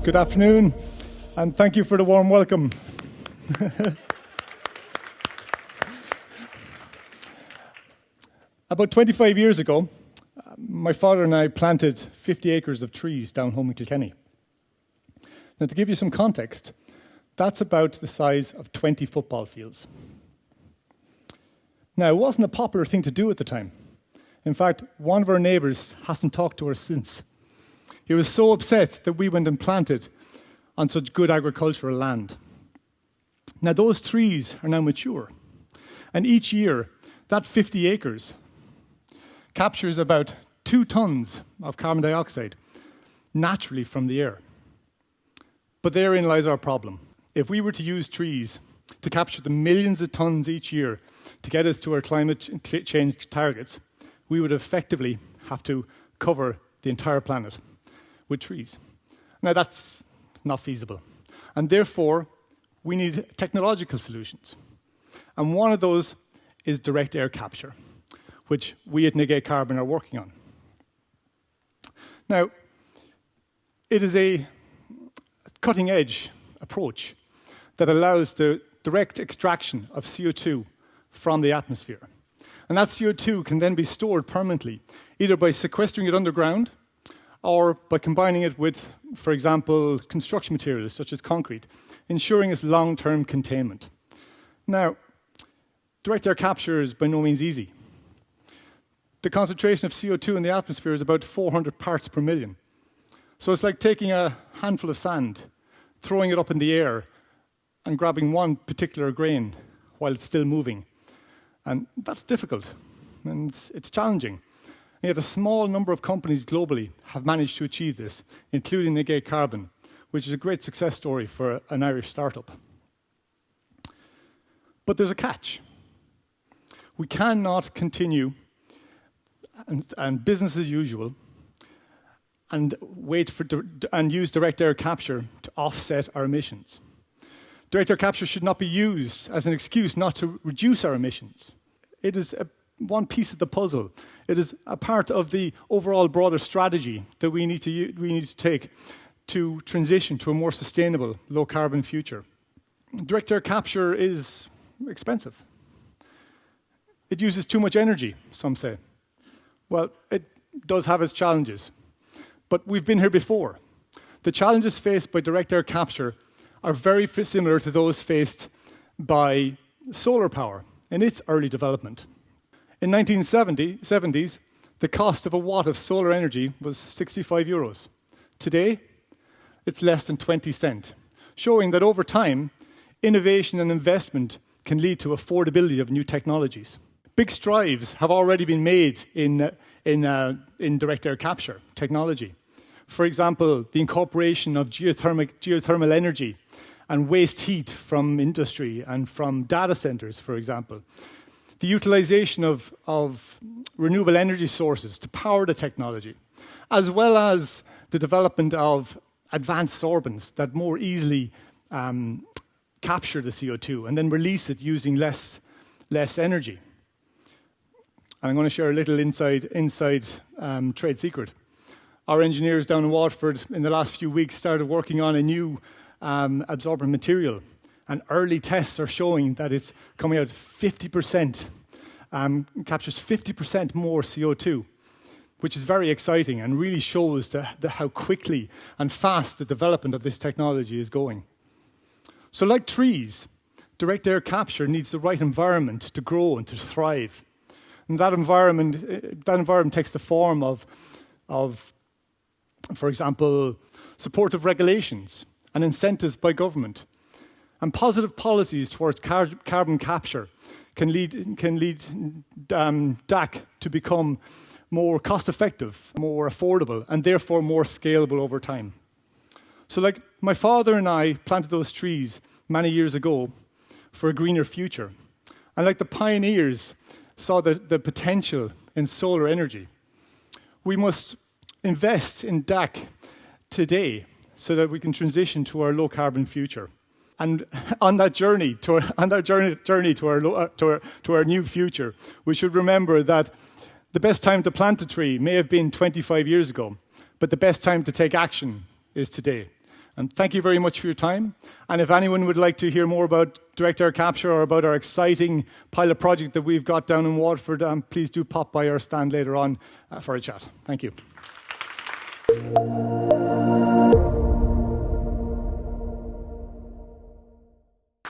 Good afternoon, and thank you for the warm welcome. About 25 years ago, my father and I planted 50 acres of trees down home in Kilkenny. Now, to give you some context, that's about the size of 20 football fields. Now, it wasn't a popular thing to do at the time. In fact, one of our neighbours hasn't talked to us since. He was so upset that we went and planted on such good agricultural land. Now, those trees are now mature. And each year, that 50 acres captures about 2 tons of carbon dioxide naturally from the air. But therein lies our problem. If we were to use trees to capture the millions of tons each year to get us to our climate change targets, we would effectively have to cover the entire planet with trees. Now, that's not feasible. And therefore, we need technological solutions. And one of those is direct air capture, which we at NEG8 Carbon are working on. Now, it is a cutting-edge approach that allows the direct extraction of CO2 from the atmosphere. And that CO2 can then be stored permanently, either by sequestering it underground or by combining it with, for example, construction materials such as concrete, ensuring its long-term containment. Now, direct air capture is by no means easy. The concentration of CO2 in the atmosphere is about 400 parts per million. So it's like taking a handful of sand, throwing it up in the air, and grabbing one particular grain while it's still moving. And that's difficult, and it's challenging. And yet a small number of companies globally have managed to achieve this, including NEG8 Carbon, which is a great success story for an Irish startup. But there's a catch. We cannot continue and business as usual and use direct air capture to offset our emissions. Direct air capture should not be used as an excuse not to reduce our emissions. It is one piece of the puzzle. It is a part of the overall broader strategy that we need to take to transition to a more sustainable, low-carbon future. Direct air capture is expensive. It uses too much energy, some say. Well, it does have its challenges. But we've been here before. The challenges faced by direct air capture are very similar to those faced by solar power in its early development. In the 1970s, the cost of a watt of solar energy was 65 euros. Today, it's less than 20 cents, showing that over time, innovation and investment can lead to affordability of new technologies. Big strides have already been made in direct air capture technology. For example, the incorporation of geothermal energy and waste heat from industry and from data centers, for example. The utilization of renewable energy sources to power the technology, as well as the development of advanced sorbents that more easily capture the CO2 and then release it using less energy. And I'm going to share a little inside trade secret. Our engineers down in Waterford in the last few weeks started working on a new absorbent material. And early tests are showing that it's coming out 50%, captures 50% more CO2, which is very exciting and really shows how quickly and fast the development of this technology is going. So like trees, direct air capture needs the right environment to grow and to thrive. And that environment takes the form of, for example, supportive regulations and incentives by government. And positive policies towards carbon capture can lead DAC to become more cost-effective, more affordable, and therefore more scalable over time. So like my father and I planted those trees many years ago for a greener future. And like the pioneers saw the potential in solar energy, we must invest in DAC today so that we can transition to our low-carbon future. And on that journey to our new future, we should remember that the best time to plant a tree may have been 25 years ago, but the best time to take action is today. And thank you very much for your time. And if anyone would like to hear more about direct air capture or about our exciting pilot project that we've got down in Waterford, please do pop by our stand later on for a chat. Thank you.